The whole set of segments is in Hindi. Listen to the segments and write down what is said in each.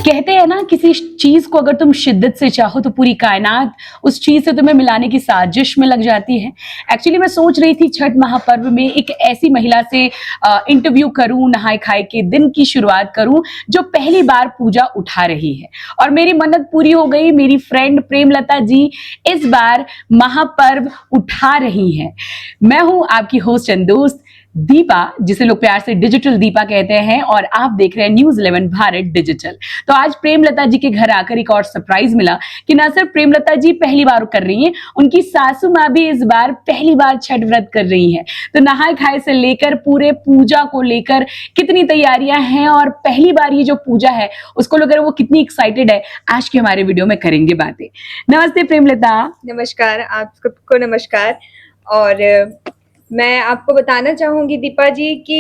कहते हैं ना, किसी चीज को अगर तुम शिद्दत से चाहो तो पूरी कायनात उस चीज से तुम्हें मिलाने की साजिश में लग जाती है। एक्चुअली मैं सोच रही थी छठ महापर्व में एक ऐसी महिला से इंटरव्यू करूं, नहाए खाए के दिन की शुरुआत करूं, जो पहली बार पूजा उठा रही है। और मेरी मन्नत पूरी हो गई। मेरी फ्रेंड प्रेमलता जी इस बार महापर्व उठा रही हैं। मैं हूं आपकी होस्ट एंड दोस्त दीपा, जिसे लोग प्यार से डिजिटल दीपा कहते हैं, और आप देख रहे हैं न्यूज़ 11 भारत डिजिटल। तो आज प्रेमलता जी के घर आकर एक और सरप्राइज मिला कि ना सिर्फ प्रेमलता जी पहली बार कर रही हैं, उनकी सासू माँ भी इस बार पहली बार छठ व्रत कर रही हैं। तो नहाए खाए से लेकर पूरे पूजा को लेकर कितनी तैयारियां हैं और पहली बार ये जो पूजा है उसको लेकर वो कितनी एक्साइटेड है, आज के हमारे वीडियो में करेंगे बातें। नमस्ते प्रेमलता। नमस्कार, आपको नमस्कार। और मैं आपको बताना चाहूंगी दीपा जी कि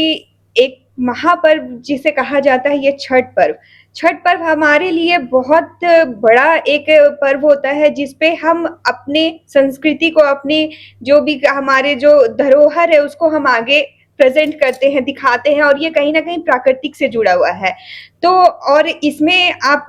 एक महापर्व जिसे कहा जाता है, ये छठ पर्व हमारे लिए बहुत बड़ा एक पर्व होता है, जिसपे हम अपने संस्कृति को, अपने जो भी हमारे जो धरोहर है उसको हम आगे प्रेजेंट करते हैं, दिखाते हैं, और ये कहीं ना कहीं प्राकृतिक से जुड़ा हुआ है। तो और इसमें आप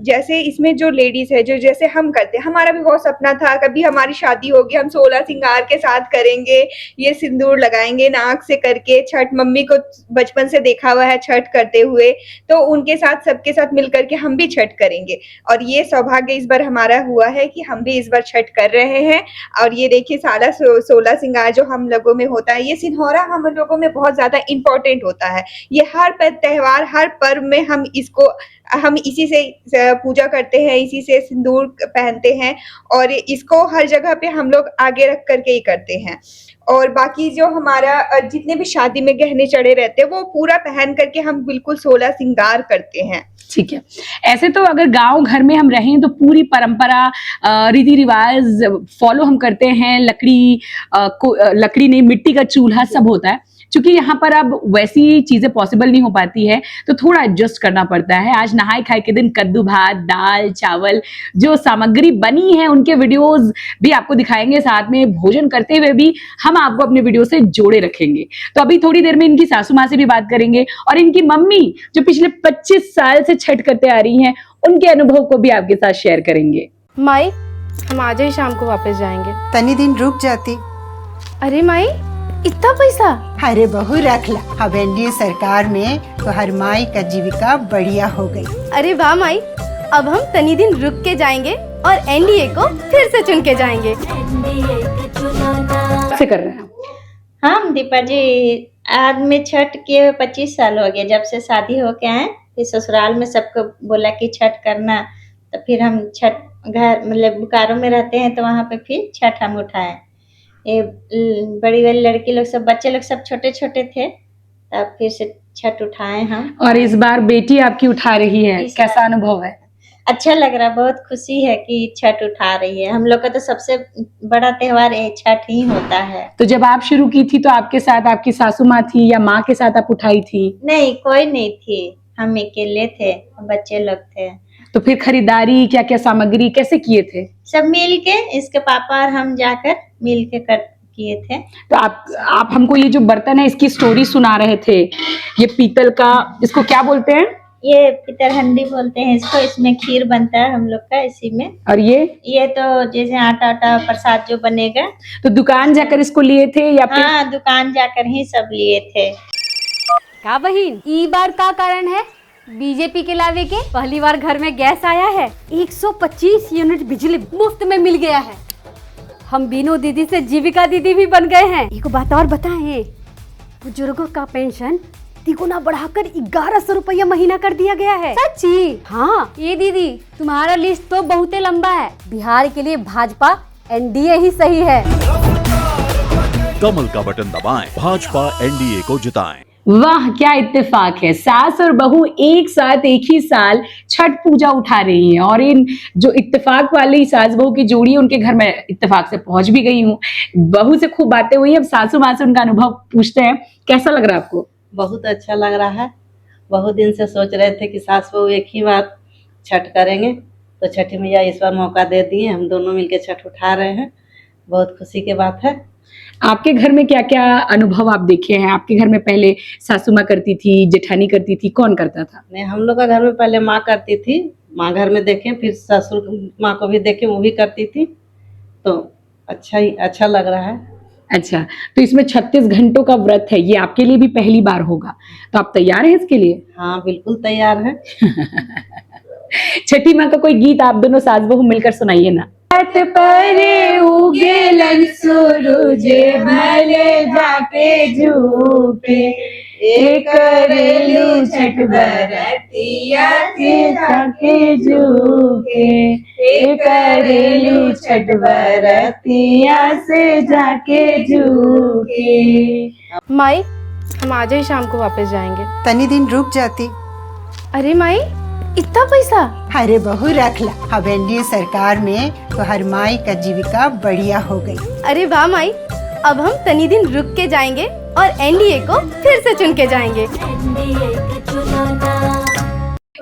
जैसे इसमें जो लेडीज है, जो जैसे हम करते हैं, हमारा भी बहुत सपना था कभी हमारी शादी होगी, हम 16 श्रृंगार के साथ करेंगे, ये सिंदूर लगाएंगे नाक से करके। छठ मम्मी को बचपन से देखा हुआ है छठ करते हुए, तो उनके साथ सबके साथ मिलकर के हम भी छठ करेंगे। और ये सौभाग्य इस बार हमारा हुआ है कि हम भी इस बार छठ कर रहे हैं। और ये देखिए, सारा 16 श्रृंगार जो हम लोगों में होता है, ये सिंहौरा हम लोगों में बहुत ज्यादा इंपॉर्टेंट होता है। ये हर त्योहार, हर पर्व में हम इसी से पूजा करते हैं, इसी से सिंदूर पहनते हैं, और इसको हर जगह पे हम लोग आगे रख करके ही करते हैं। और बाकी जो हमारा जितने भी शादी में गहने चढ़े रहते हैं, वो पूरा पहन करके हम बिल्कुल 16 श्रृंगार करते हैं। ठीक है। ऐसे तो अगर गांव घर में हम रहें तो पूरी परंपरा, रीति रिवाज फॉलो हम करते हैं। लकड़ी नहीं, मिट्टी का चूल्हा सब होता है। क्योंकि यहाँ पर अब वैसी चीजें पॉसिबल नहीं हो पाती है, तो थोड़ा एडजस्ट करना पड़ता है। आज नहाए खाए के दिन कद्दू भात, दाल चावल जो सामग्री बनी है उनके वीडियोस भी आपको दिखाएंगे, साथ में भोजन करते हुए भी हम आपको अपने वीडियो से जोड़े रखेंगे। तो अभी थोड़ी देर में इनकी सासू माँ से भी बात करेंगे, और इनकी मम्मी जो पिछले 25 साल से छठ करते आ रही हैं, उनके अनुभव को भी आपके साथ शेयर करेंगे। माई, हम आज ही शाम को वापस जाएंगे। तनी दिन रुक जाती। अरे माई, इतना पैसा? अरे बहू रख ला, अब एनडीए सरकार में तो हर माई का जीविका बढ़िया हो गई। अरे वाह माई, अब हम तनी दिन रुक के जाएंगे और एनडीए को फिर से चुन के जाएंगे। कैसे कर रहे हैं हम? दीपा जी, आज में छठ के 25 साल हो गए, जब से शादी हो के आए। फिर ससुराल में सबको बोला कि छठ करना, तो फिर हम छठ घर मतलब बोकारो में रहते हैं, तो वहाँ पे फिर छठ हम उठाए। ये बड़ी बड़ी लड़की लोग सब, बच्चे लोग सब छोटे छोटे थे, तब फिर से छठ उठाए हम। और इस बार बेटी आपकी उठा रही है, कैसा अनुभव है? अच्छा लग रहा, बहुत खुशी है कि छठ उठा रही है। हम लोग का तो सबसे बड़ा त्योहार छठ ही होता है। तो जब आप शुरू की थी तो आपके साथ आपकी सासू माँ थी या माँ के साथ आप उठाई थी? नहीं, कोई नहीं थी, हम अकेले थे, बच्चे लोग थे। तो फिर खरीदारी, क्या क्या सामग्री कैसे किए थे? सब मिल के, इसके पापा और हम जाकर मिल के किए थे। तो आप हमको ये जो बर्तन है इसकी स्टोरी सुना रहे थे। ये पीतल का, इसको क्या बोलते हैं? ये पीतल हंडी बोलते हैं इसको। इसमें खीर बनता है हम लोग का इसी में। और ये तो जैसे आटा प्रसाद जो बनेगा। तो दुकान जाकर इसको लिए थे या फिर? हाँ, दुकान जाकर ही सब लिए थे। क्या बहिन, ई बार का कारण है बीजेपी के लावे के? पहली बार घर में गैस आया है, 125 यूनिट बिजली मुफ्त में मिल गया है। हम बीनू दीदी से जीविका दीदी भी बन गए हैं। एक बात और बताएं, बुजुर्गों का पेंशन तिगुना बढ़ाकर 1100 रुपया महीना कर दिया गया है। सच्ची? हाँ। ये दीदी, तुम्हारा लिस्ट तो बहुत लंबा है। बिहार के लिए भाजपा एनडीए ही सही है। कमल का बटन दबाएं, भाजपा एनडीए को जिताएं। वाह, क्या इत्तेफाक है। सास और बहू एक साथ एक ही साल छठ पूजा उठा रही हैं, और इन जो इत्तेफाक वाली सास बहू की जोड़ी है, उनके घर में इत्तेफाक से पहुंच भी गई हूँ। बहू से खूब बातें हुई, अब सासू माँ से उनका अनुभव पूछते हैं। कैसा लग रहा है आपको? बहुत अच्छा लग रहा है। बहुत दिन से सोच रहे थे कि सास बहू एक ही बार छठ करेंगे, तो छठी मैया इस बार मौका दे दिए, हम दोनों मिलके छठ उठा रहे हैं। बहुत खुशी की बात है। आपके घर में क्या क्या अनुभव आप देखे हैं? आपके घर में पहले सासू माँ करती थी, जेठानी करती थी, कौन करता था? नहीं, हम लोग का घर में पहले माँ करती थी, माँ घर में देखे, फिर ससुर माँ को भी देखे, वो भी करती थी, तो अच्छा लग रहा है। अच्छा, तो इसमें 36 घंटों का व्रत है, ये आपके लिए भी पहली बार होगा, तो आप तैयार हैं इसके लिए? हाँ, बिल्कुल तैयार है। छठी माँ का कोई गीत आप दोनों सास बहू मिलकर सुनाइए ना। छठ पर उगेलन सूरज भले जाके झूके, एक करेलू छठ बरतिया से जाके झूके, एक करेलू छठ बरतिया से जाके झूके। माई, हम आज ही शाम को वापस जाएंगे। तनी दिन रुक जाती। अरे माई, इतना पैसा? अरे बहू रख ला, अब एनडीए सरकार में तो हर माई का जीविका बढ़िया हो गई। अरे वाह माई, अब हम तनी दिन रुक के जाएंगे और एनडीए को फिर से चुन के जाएंगे।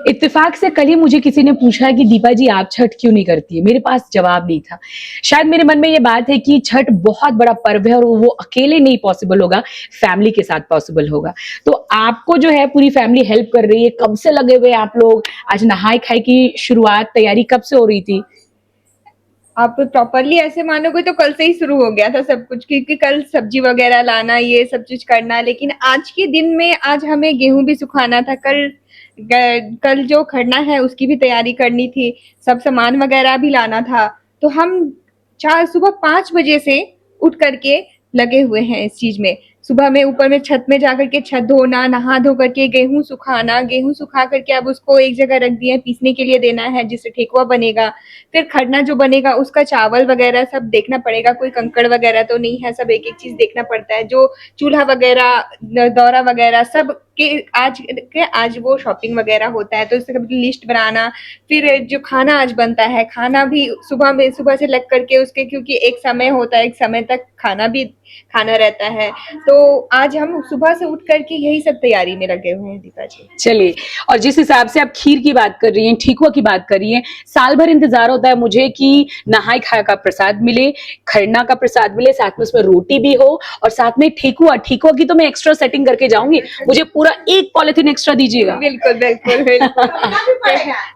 इत्तेफाक से कल ही मुझे किसी ने पूछा कि दीपा जी आप छठ क्यों नहीं करती है? मेरे पास जवाब नहीं था। शायद मेरे मन में ये बात है कि छठ बहुत बड़ा पर्व है और वो अकेले नहीं पॉसिबल होगा, फैमिली के साथ पॉसिबल होगा। तो आपको जो है पूरी फैमिली हेल्प कर रही है, कब से लगे हुए आप लोग? आज नहाए खाए की शुरुआत तैयारी कब से हो रही थी? आप प्रॉपरली ऐसे मानोगे तो कल से ही शुरू हो गया था सब कुछ, क्योंकि कल सब्जी वगैरह लाना, ये सब चीज करना, लेकिन आज के दिन में आज हमें गेहूं भी सुखाना था, कल जो खरना है उसकी भी तैयारी करनी थी, सब सामान वगैरह भी लाना था, तो हम सुबह 5 बजे से उठ करके लगे हुए हैं इस चीज में। सुबह में ऊपर में छत में जाकर के छत धोना, नहा धो करके गेहूं सुखाना, गेहूं सुखा करके अब उसको एक जगह रख दिए, पीसने के लिए देना है जिससे ठेकुआ बनेगा। फिर खरना जो बनेगा उसका चावल वगैरह सब देखना पड़ेगा, कोई कंकड़ वगैरह तो नहीं है, सब एक एक चीज देखना पड़ता है। जो चूल्हा वगैरह, दौरा वगैरह सब के आज वो शॉपिंग वगैरह होता है, तो उसका लिस्ट बनाना। फिर जो खाना आज बनता है, खाना भी सुबह से लग करके उसके, क्योंकि एक समय होता है, एक समय तक खाना भी खाना रहता है, तो आज हम सुबह से उठ करके यही सब तैयारी में लगे हुए हैं दीपा जी। चलिए, और जिस हिसाब से आप खीर की बात कर रही हैं, ठेकुआ की बात कर रही हैं, साल भर इंतजार होता है मुझे कि नहाय खाए का प्रसाद मिले, खरना का प्रसाद मिले, साथ में उसमें रोटी भी हो और साथ में ठेकुआ की तो मैं एक्स्ट्रा सेटिंग करके जाऊंगी, मुझे पूरा 1 पॉलिथीन एक्स्ट्रा दीजिएगा। बिल्कुल बिल्कुल बिल्कुल।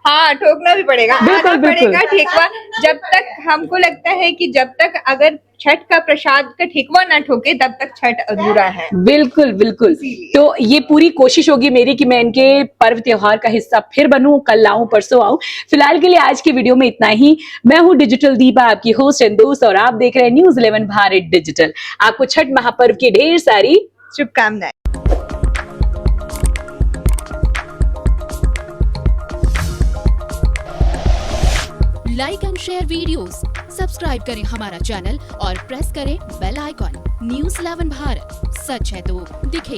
हाँ, ठोकना भी पड़ेगा, बिल्कुल, आना बिल्कुल। पड़ेगा ठेकुआ। जब तक हमको लगता है कि जब तक अगर छठ का प्रसाद का ठेकुआ ना ठोके तब तक छठ अधूरा है। बिल्कुल बिल्कुल। तो ये पूरी कोशिश होगी मेरी कि मैं इनके पर्व त्योहार का हिस्सा फिर बनूं, कल आऊं, परसों आऊं। फिलहाल के लिए आज की वीडियो में इतना ही। मैं हूं डिजिटल दीपा, आपकी होस्ट एंड दोस्त, और आप देख रहे हैं न्यूज़ 11 भारत डिजिटल। आपको छठ महापर्व की ढेर सारी शुभकामनाएं। Like and share videos, subscribe करें हमारा चैनल और प्रेस करें बेल आइकॉन। न्यूज़ 11 भारत, सच है तो दिखे।